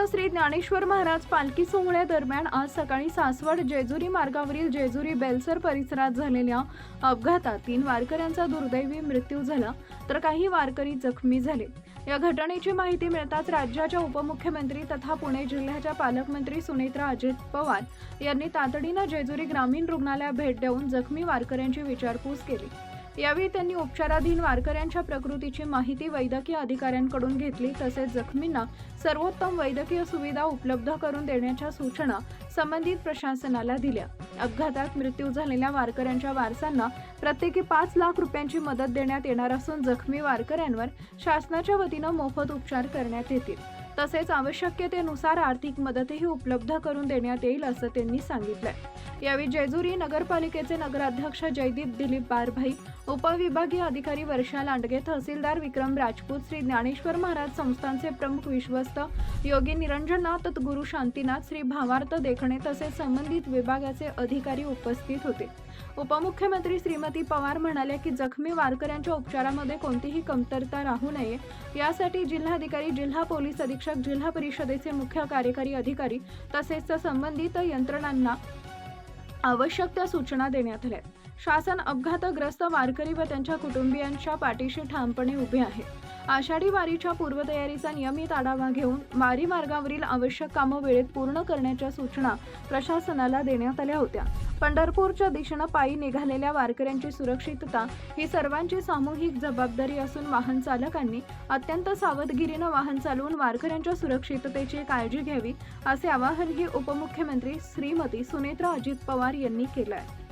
श्री ज्ञानेश्वर महाराज पालखी सोहळ्यादरम्यान आज सकाळी सासवड जेजुरी मार्गावरील जेजुरी बेलसर परिसरात झालेल्या अपघातात 3 वारकऱ्यांचा दुर्दैवी मृत्यू झाला तर काही वारकरी जखमी झाले। या घटनेची माहिती मिळताच राज्याच्या उपमुख्यमंत्री तथा पुणे जिल्ह्याच्या पालकमंत्री सुनेत्रा अजित पवार यांनी तातडीने जेजुरी ग्रामीण रुग्णालयात भेट देऊन जखमी वारकऱ्यांची विचारपूस केली। यावेळी त्यांनी उपचाराधीन वारकऱ्यांच्या प्रकृतीची माहिती वैद्यकीय अधिकाऱ्यांकडून घेतली। तसेच जखमींना सर्वोत्तम वैद्यकीय सुविधा उपलब्ध करून देण्याच्या सूचना संबंधित प्रशासनाला दिल्या। अपघातात मृत्यू झालेल्या वारकऱ्यांच्या वारसांना प्रत्येकी 5 लाख रुपयांची मदत देण्यात येणार असून जखमी वारकऱ्यांवर शासनाच्या वतीने मोफत उपचार करण्यात येतील। तसेच आवश्यकतेनुसार आर्थिक मदतही उपलब्ध करून देण्यात येईल असं त्यांनी सांगितलंय। यावेळी जेजुरी नगरपालिकेचे नगराध्यक्ष जयदीप दिलीप बारभाई, उपविभागीय अधिकारी वर्षा लांडगे, तहसीलदार विक्रम राजपूत, श्री ज्ञानेश्वर महाराज संस्थानचे प्रमुख विश्वस्त योगी निरंजननाथ गुरु शांतीनाथ, श्री भावार्थ देखणे तसेच संबंधित विभागाचे अधिकारी उपस्थित होते। उपमुख्यमंत्री श्रीमती पवार म्हणाले की जखमी वारकऱ्यांच्या उपचारामध्ये कोणतीही कमतरता राहू नये यासाठी जिल्हाधिकारी, जिल्हा पोलीस अधीक्षक, जिल्हा परिषदेचे मुख्य कार्यकारी अधिकारी तसेच संबंधित यंत्रणांना आवश्यक त्या सूचना देण्यात आल्या। शासन अपघातग्रस्त वारकरी व त्यांच्या कुटुंबियांच्या पाठीशी ठामपणे उभे आहे। आषाढी वारीच्या पूर्वतयारीचा नियमित आढावा घेऊन वारी मार्गावरील आवश्यक कामे वेळेत पूर्ण करण्याच्या सूचना प्रशासनाला देण्यात आल्या होत्या। पंढरपूरच्या दिशेने पायी निघालेल्या वारकऱ्यांची सुरक्षितता ही सर्वांची सामूहिक जबाबदारी असून वाहन चालकांनी अत्यंत सावधगिरीने वाहन चालवून वारकऱ्यांच्या सुरक्षिततेची काळजी घ्यावी असे आवाहनही उपमुख्यमंत्री श्रीमती सुनेत्रा अजित पवार यांनी केले आहे।